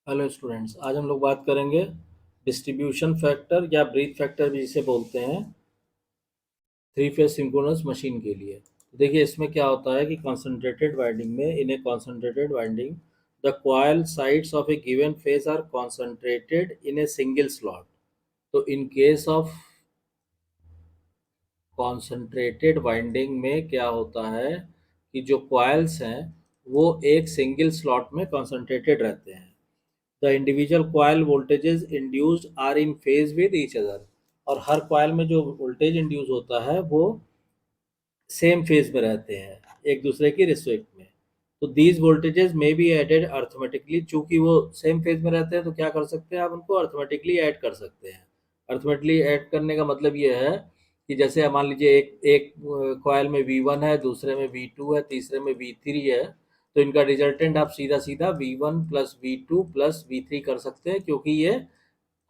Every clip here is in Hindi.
हेलो स्टूडेंट्स, आज हम लोग बात करेंगे डिस्ट्रीब्यूशन फैक्टर या ब्रीथ फैक्टर भी जिसे बोलते हैं थ्री फेज सिंक्रोनस मशीन के लिए। देखिए इसमें क्या होता है कि कॉन्सेंट्रेटेड वाइंडिंग में in a concentrated winding the coil sides of a given phase are concentrated in a single slot. तो in case of concentrated winding में क्या होता है कि जो कॉइल्स हैं वो एक सिंगल स्लॉट में कॉन्सेंट्रेटेड रहते हैं। The individual coil voltages induced are in phase with each other. और हर कॉइल में जो वोल्टेज इंड्यूस होता है वो सेम फेज में रहते हैं, एक दूसरे की रिस्पेक्ट में। तो दीज वोल्टेजेस में बी एडेड अर्थमेटिकली, चूंकि वो सेम फेज में रहते हैं तो क्या कर सकते हैं आप उनको अर्थमेटिकली ऐड कर सकते हैं। अर्थमेटिकली ऐड करने का मतलब ये है कि जैसे मान लीजिए एक एक कॉइल में V1 है, दूसरे में V2 है, तीसरे में V3 है, तो इनका रिजल्टेंट आप सीधा सीधा V1 plus V2 plus V3 कर सकते हैं, क्योंकि ये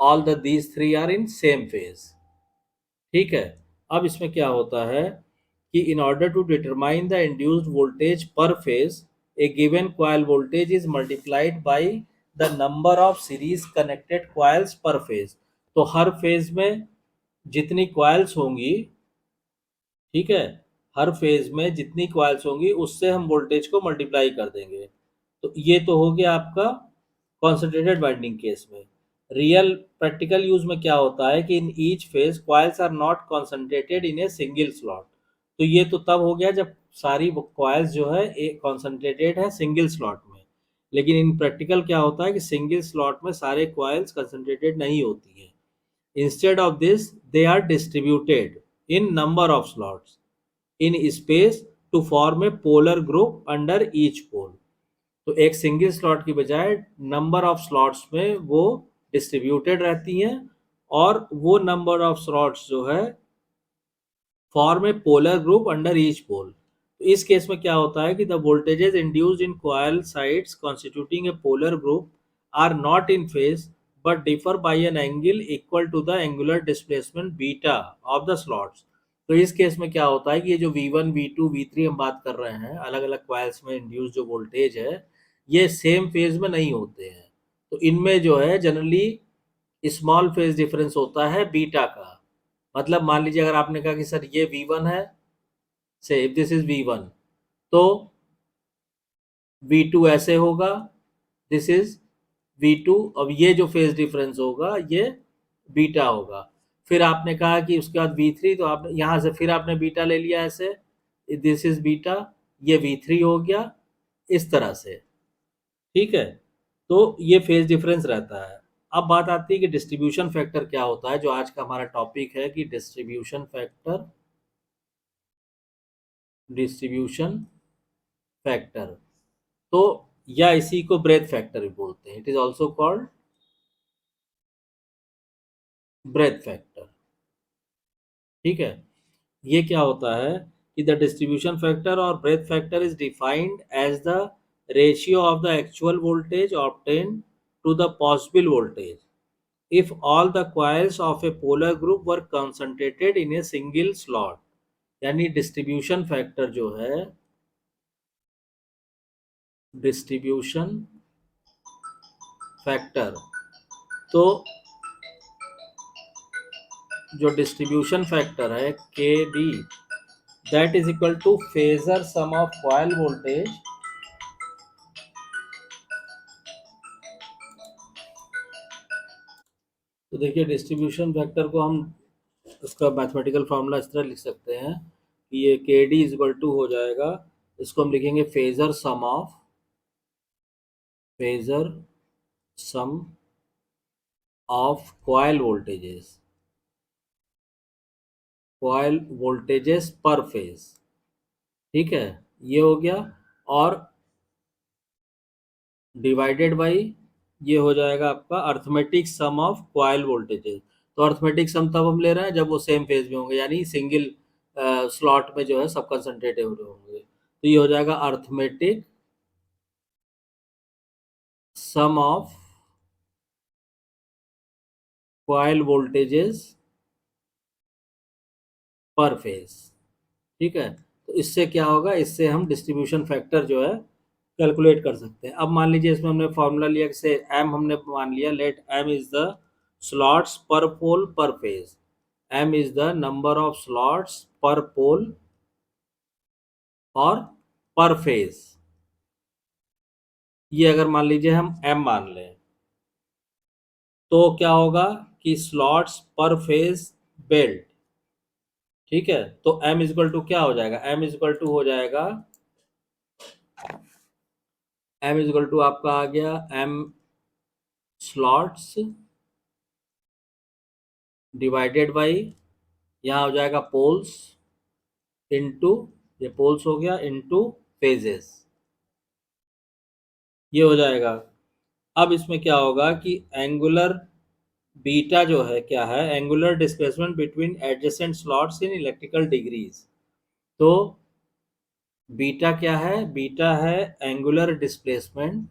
all the these three are in same phase. ठीक है। अब इसमें क्या होता है कि in order to determine the induced voltage per phase, a given coil voltage is multiplied by the number of series connected coils per phase। तो हर फेज में जितनी कॉइल्स होंगी, ठीक है, हर फेज में जितनी कॉइल्स होंगी उससे हम वोल्टेज को मल्टीप्लाई कर देंगे। तो ये तो हो गया आपका कॉन्सेंट्रेटेड वाइंडिंग केस में। रियल प्रैक्टिकल यूज में क्या होता है कि in each phase coils are not concentrated in a single slot. तो ये तो तब हो गया जब सारी कॉइल्स जो है एक कॉन्सेंट्रेटेड है सिंगल स्लॉट में। लेकिन इन प्रैक्टिकल क्या होता है कि सिंगल स्लॉट में सारे कॉइल्स कंसंट्रेटेड नहीं होती है। Instead of this they are distributed in number of slots in space to form a polar group under each pole. तो एक सिंगल स्लॉट की बजाय नंबर ऑफ स्लॉट्स में वो डिस्ट्रीब्यूटेड रहती हैं, और वो नंबर ऑफ स्लॉट्स जो है form a polar group under each pole. तो इस केस में क्या होता है कि the voltages induced in coil sides constituting a polar group are not in phase but differ by an angle equal to the angular displacement beta of the slots. तो इस केस में क्या होता है कि ये जो V1 V2 V3 हम बात कर रहे हैं, अलग अलग कॉइल्स में इंड्यूस जो वोल्टेज है ये सेम फेज में नहीं होते हैं। तो इनमें जो है जनरली स्मॉल फेज डिफरेंस होता है बीटा का। मतलब मान लीजिए अगर आपने कहा कि सर ये V1 है, से इफ दिस इज V1, तो V2 ऐसे होगा, दिस इज V2, अब ये जो फेज डिफरेंस होगा ये बीटा होगा। फिर आपने कहा कि उसके बाद V3, तो आप यहाँ से फिर आपने बीटा ले लिया ऐसे, दिस इज बीटा, ये V3 हो गया, इस तरह से। ठीक है। तो ये फेज डिफरेंस रहता है। अब बात आती है कि डिस्ट्रीब्यूशन फैक्टर क्या होता है, जो आज का हमारा टॉपिक है कि डिस्ट्रीब्यूशन फैक्टर। तो या इसी को ब्रेथ फैक्टर भी बोलते हैं, it is also called breadth factor. ठीक है। ये क्या होता है कि द डिस्ट्रीब्यूशन फैक्टर और breadth factor is defined as the ratio of the actual voltage obtain to the possible voltage if all the coils of a polar group were concentrated in a single slot। यानी डिस्ट्रीब्यूशन फैक्टर जो है, डिस्ट्रीब्यूशन फैक्टर, तो जो डिस्ट्रीब्यूशन फैक्टर है K D, that is equal to phasor sum of coil voltage तो देखिए डिस्ट्रीब्यूशन फैक्टर को हम, उसका मैथमेटिकल फार्मूला इस तरह लिख सकते हैं कि ये के डी इज इक्वल टू हो जाएगा, इसको हम लिखेंगे phasor sum of coil voltages per phase. ठीक है, ये हो गया। और डिवाइडेड बाई ये हो जाएगा आपका arithmetic sum of coil voltages. तो अर्थमेटिक सम तब हम ले रहे हैं जब वो सेम फेज में होंगे, यानी सिंगल स्लॉट में जो है सब कंसंट्रेटेड होंगे। तो ये हो जाएगा arithmetic sum of coil voltages per phase. ठीक है। तो इससे क्या होगा, इससे हम डिस्ट्रीब्यूशन फैक्टर जो है कैलकुलेट कर सकते हैं। अब मान लीजिए इसमें हमने फॉर्मूला लिया, जैसे एम हमने मान लिया, let m is the slots per pole per phase. M is the number of slots per pole और पर फेज। ये अगर मान लीजिए हम एम मान लें तो क्या होगा कि स्लॉट्स पर फेज बिल्ट। ठीक है, तो m इक्वल टू क्या हो जाएगा, m इक्वल टू हो जाएगा, m इक्वल टू आपका आ गया m स्लॉट्स डिवाइडेड बाई, यहाँ हो जाएगा पोल्स इनटू, ये पोल्स हो गया, इनटू फेजेस, ये हो जाएगा। अब इसमें क्या होगा कि एंगुलर बीटा जो है क्या है, angular displacement between adjacent slots in electrical degrees. तो बीटा क्या है, बीटा है एंगुलर डिस्प्लेसमेंट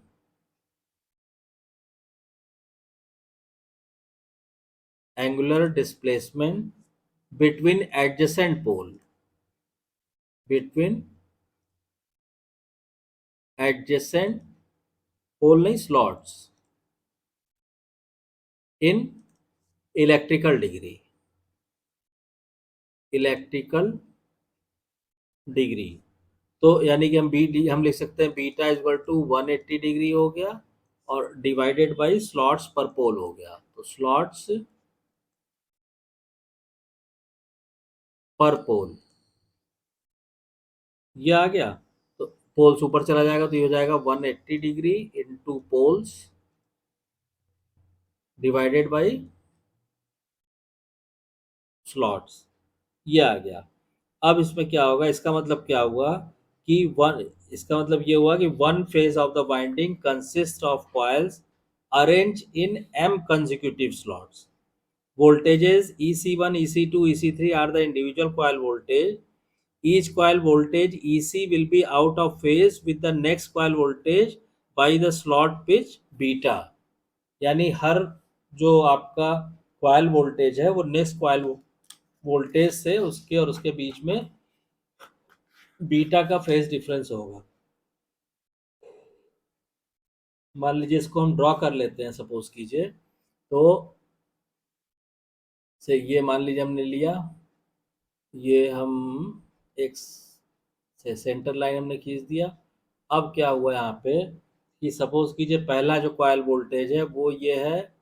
बिटवीन एडजेसेंट पोल, बिटवीन एडजेसेंट पोल नहीं, slots in electrical degree, electrical degree. तो यानी कि हम लिख सकते हैं बीटा इक्वल टू 180 डिग्री हो गया और डिवाइडेड बाई स्लॉट्स पर पोल हो गया, तो स्लॉट्स पर पोल ये आ गया। तो पोल्स ऊपर चला जाएगा तो ये हो जाएगा 180 degree into poles divided by slots, ये आ गया। अब इसमें क्या होगा, इसका मतलब क्या हुआ कि वन, इसका मतलब ये हुआ कि one phase of the winding consist of coils arrange in m consecutive slots. Voltages EC1, EC2, EC3 are the individual coil voltage. Each coil voltage EC will be out of phase with the next coil voltage by the slot pitch beta. यानी हर जो आपका कॉयल वोल्टेज है वो नेक्स्ट कॉयल वोल्टेज से उसके और उसके बीच में बीटा का फेज डिफरेंस होगा। मान लीजिए इसको हम ड्रॉ कर लेते हैं, सपोज कीजिए, तो से ये मान लीजिए हमने लिया, ये हम एक से सेंटर लाइन हमने खींच दिया। अब क्या हुआ यहाँ पे कि सपोज कीजिए पहला जो कॉयल वोल्टेज है वो ये है,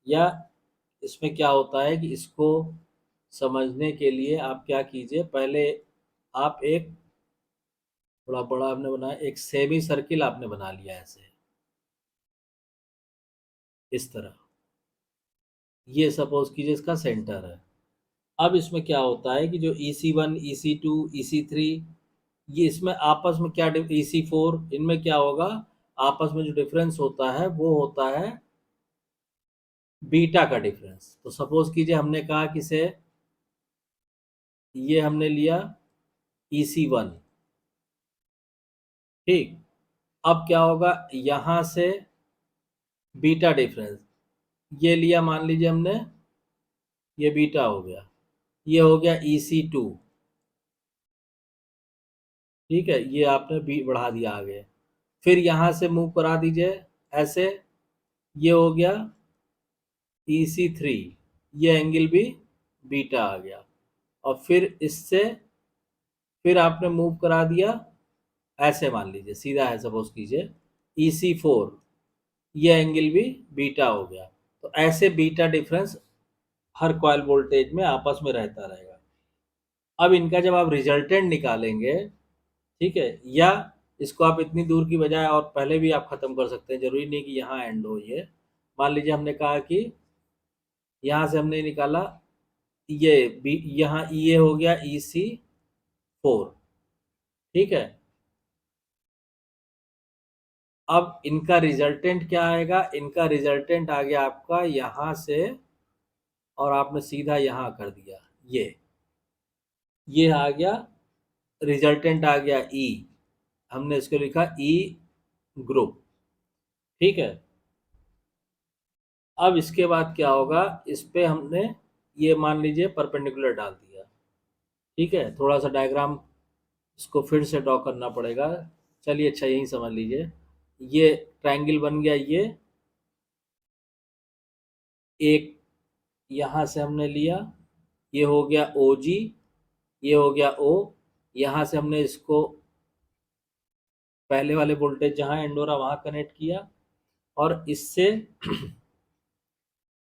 या इसमें क्या होता है कि इसको समझने के लिए आप क्या कीजिए, पहले आप एक थोड़ा बड़ा आपने बनाया, एक सेमी सर्किल आपने बना लिया ऐसे, इस तरह, ये सपोज कीजिए इसका सेंटर है। अब इसमें क्या होता है कि जो EC1, EC2, EC3, ये इसमें आपस में क्या, EC4, इनमें क्या होगा, आपस में जो डिफरेंस होता है वो होता है बीटा का डिफरेंस। तो सपोज कीजिए हमने कहा कि से ये हमने लिया EC1, ठीक। अब क्या होगा, यहां से बीटा डिफरेंस ये लिया, मान लीजिए हमने, ये बीटा हो गया, ये हो गया EC2, ठीक है, ये आपने बी बढ़ा दिया आगे। फिर यहाँ से मूव करा दीजिए ऐसे, ये हो गया EC3, ये एंगल भी बीटा आ गया। और फिर इससे फिर आपने मूव करा दिया ऐसे, मान लीजिए सीधा है, सपोज कीजिए EC4, ये एंगल भी बीटा हो गया। तो ऐसे बीटा डिफरेंस हर कॉइल वोल्टेज में आपस में रहता रहेगा। अब इनका जब आप रिजल्टेंट निकालेंगे, ठीक है, या इसको आप इतनी दूर की बजाय और पहले भी आप खत्म कर सकते हैं, जरूरी नहीं कि यहाँ एंड हो ये। मान लीजिए हमने कहा कि यहाँ से हमने निकाला ये यहाँ ये हो गया EC4, ठीक है। अब इनका रिजल्टेंट क्या आएगा, इनका रिजल्टेंट आ गया आपका यहाँ से, और आपने सीधा यहाँ कर दिया, ये आ गया रिजल्टेंट, आ गया ई, हमने इसको लिखा ई ग्रुप, ठीक है। अब इसके बाद क्या होगा, इस पे हमने ये मान लीजिए परपेंडिकुलर डाल दिया, ठीक है। थोड़ा सा डायग्राम इसको फिर से ड्रॉ करना पड़ेगा, चलिए अच्छा यही समझ लीजिए, ये ट्रायंगल बन गया, ये एक यहाँ से हमने लिया, ये हो गया ओ जी, ये हो गया ओ, यहाँ से हमने इसको पहले वाले वोल्टेज जहाँ एंड हो रहा वहाँ कनेक्ट किया, और इससे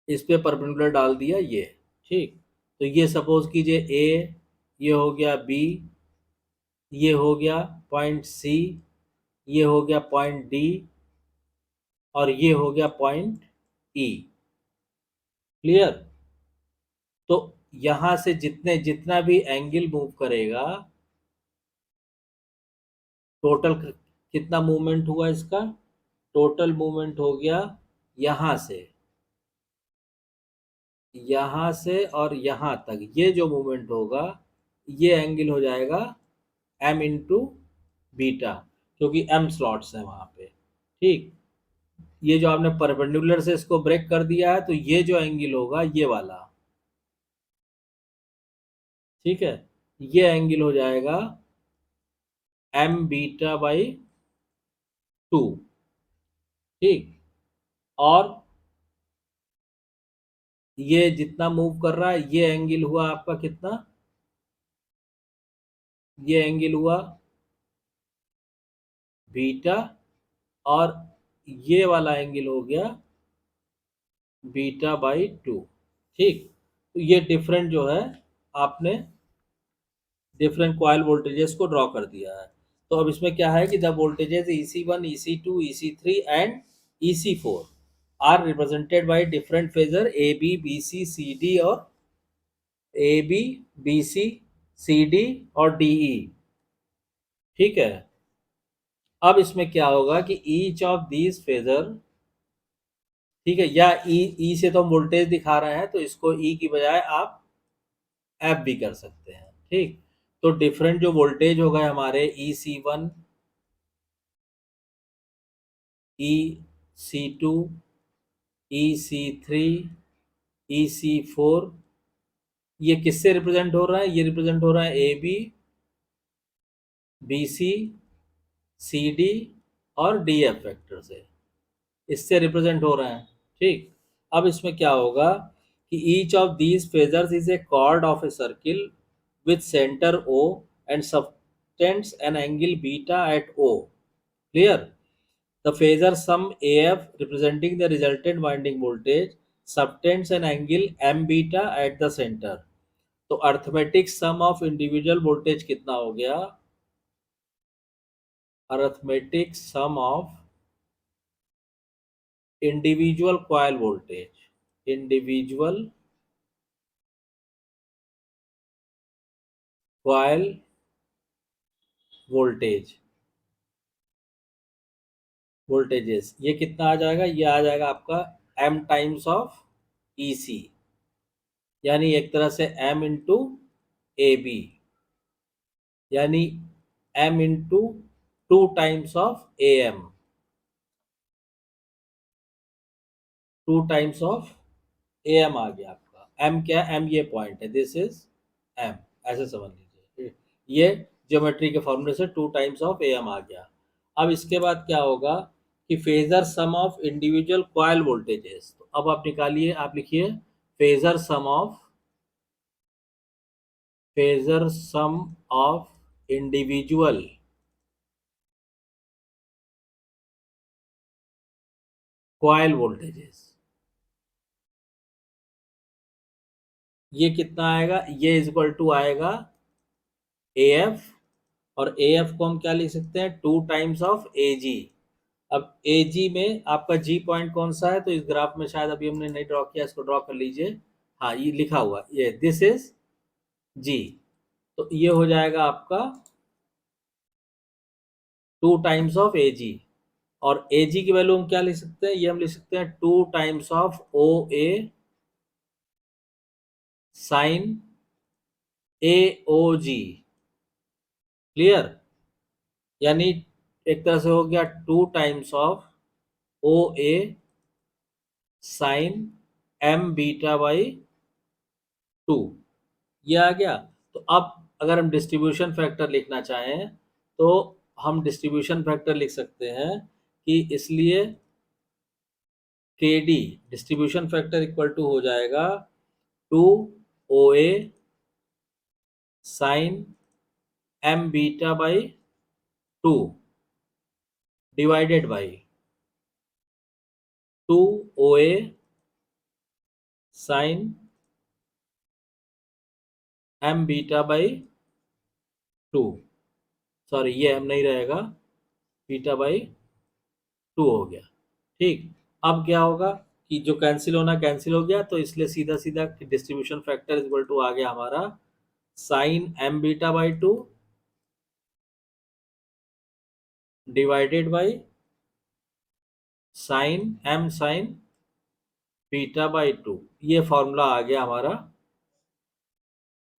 इस पे परपेंडिकुलर डाल दिया ये। ठीक, तो ये सपोज कीजिए ए, ये हो गया बी, ये हो गया पॉइंट सी, ये हो गया पॉइंट डी, और ये हो गया पॉइंट ई। क्लियर? तो यहां से जितना भी एंगल मूव करेगा, टोटल कितना मूवमेंट हुआ इसका, टोटल मूवमेंट हो गया यहां से, यहां से और यहां तक ये जो मूवमेंट होगा, ये एंगल हो जाएगा एम इंटू बीटा, क्योंकि एम स्लॉट्स है वहां पे। ठीक, ये जो आपने परपेंडिकुलर से इसको ब्रेक कर दिया है, तो ये जो एंगल होगा ये वाला, ठीक है, ये एंगल हो जाएगा एम बीटा बाई 2। ठीक, और ये जितना मूव कर रहा है ये एंगल हुआ आपका कितना, ये एंगल हुआ बीटा, और ये वाला एंगल हो गया बीटा बाई 2। ठीक, तो ये डिफरेंट जो है, आपने डिफरेंट कॉइल वोल्टेजेस को ड्रॉ कर दिया है। तो अब इसमें क्या है कि the voltages EC1, EC2, EC3 and EC4 are represented by different phasor AB, BC, CD और AB, BC, CD और DE। ठीक है, अब इसमें क्या होगा कि ईच ऑफ दीज फेजर, ठीक है, या ई से तो हम वोल्टेज दिखा रहे हैं, तो इसको ई की बजाय आप एफ भी कर सकते हैं। ठीक, तो डिफरेंट जो वोल्टेज हो गए हमारे EC1, EC2, EC3, EC4, ये किससे रिप्रेजेंट हो रहा है, ये रिप्रेजेंट हो रहा है AB, BC, CD और DF फैक्टर से, इससे रिप्रेजेंट हो रहे हैं। ठीक, अब इसमें क्या होगा कि each of these phasors is a chord of a circle with centre O and subtends an angle beta at O। Clear? The phasor sum AF representing the resultant winding voltage subtends an angle M beta at the center। तो arithmetic sum of individual voltage कितना हो गया, arithmetic sum of individual coil voltage, individual coil voltage, voltages, ये कितना आ जाएगा, ये आ जाएगा आपका m टाइम्स ऑफ EC, यानी एक तरह से m इंटू AB, यानी m into 2 times of AM, 2 times of AM आ गया आपका। m क्या है, m ये पॉइंट है, दिस इज m, ऐसे समझ लीजिए, ये ज्योमेट्री के फॉर्मूले से 2 टाइम्स ऑफ AM आ गया। अब इसके बाद क्या होगा कि phasor sum of individual coil voltages, तो अब आप निकालिए, आप लिखिए phasor sum of, phasor sum of individual coil voltages, ये कितना आएगा, ये इज इक्वल टू आएगा AF, और AF को हम क्या लिख सकते हैं, 2 टाइम्स ऑफ AG। अब AG में आपका G पॉइंट कौन सा है, तो इस ग्राफ में शायद अभी हमने नहीं ड्रॉ किया, इसको ड्रॉ कर लीजिए। हाँ, ये लिखा हुआ, ये दिस इज G, तो ये हो जाएगा आपका 2 टाइम्स ऑफ AG, और AG की वैल्यू हम क्या लिख सकते हैं, ये हम लिख सकते हैं 2 times of OA sine AOG। Clear? यानी एक तरह से हो गया 2 times of OA sine M beta by 2, ये आ गया। तो अब अगर हम डिस्ट्रीब्यूशन फैक्टर लिखना चाहें, तो हम डिस्ट्रीब्यूशन फैक्टर लिख सकते हैं कि इसलिए K D distribution factor equal to हो जाएगा 2 OA sine M beta by 2 divided by 2 OA sine M beta by 2, sorry ये एम नहीं रहेगा, बीटा बाई 2 हो गया। ठीक, अब क्या होगा कि जो कैंसिल होना कैंसिल हो गया, तो इसलिए सीधा सीधा डिस्ट्रीब्यूशन फैक्टर इक्वल टू आ गया हमारा sine M beta by 2 divided by sine M sine beta by 2। ये फॉर्मूला आ गया हमारा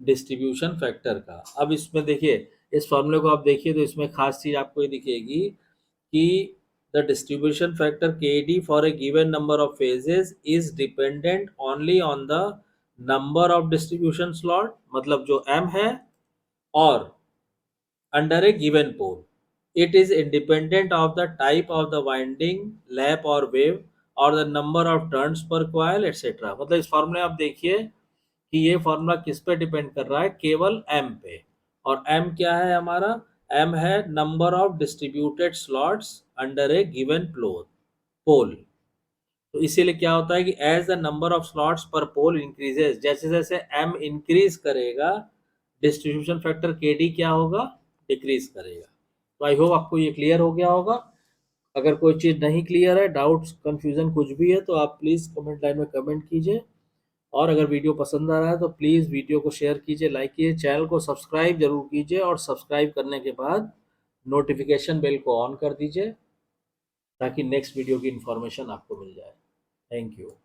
डिस्ट्रीब्यूशन फैक्टर का। अब इसमें देखिए, इस फॉर्मूले को आप देखिए तो इसमें खास चीज आपको ये दिखेगी कि the distribution factor K D for a given number of phases is dependent only on the number of distribution slot, मतलब जो एम है, और under a given pole. It is independent of the type of the winding, lap or wave, और the number of turns per coil etc. मतलब इस फॉर्मूले आप देखिए कि ये फॉर्मूला किस पे डिपेंड कर रहा है, केवल m पे। और m क्या है हमारा, m है number of distributed slots under a given pole. तो इसीलिए क्या होता है कि as the number of slots per pole increases, जैसे जैसे m इंक्रीज करेगा डिस्ट्रीब्यूशन फैक्टर के डी क्या होगा, डिक्रीज करेगा। तो आई होप आपको ये क्लियर हो गया होगा। अगर कोई चीज़ नहीं क्लियर है, डाउट्स कंफ्यूजन कुछ भी है, तो आप प्लीज़ कमेंट लाइन में कमेंट कीजिए। और अगर वीडियो पसंद आ रहा है तो प्लीज़ वीडियो को शेयर कीजिए, लाइक कीजिए, चैनल को सब्सक्राइब जरूर कीजिए, और सब्सक्राइब करने के बाद नोटिफिकेशन बेल को ऑन कर दीजिए ताकि नेक्स्ट वीडियो की इन्फॉर्मेशन आपको मिल जाए। Thank you.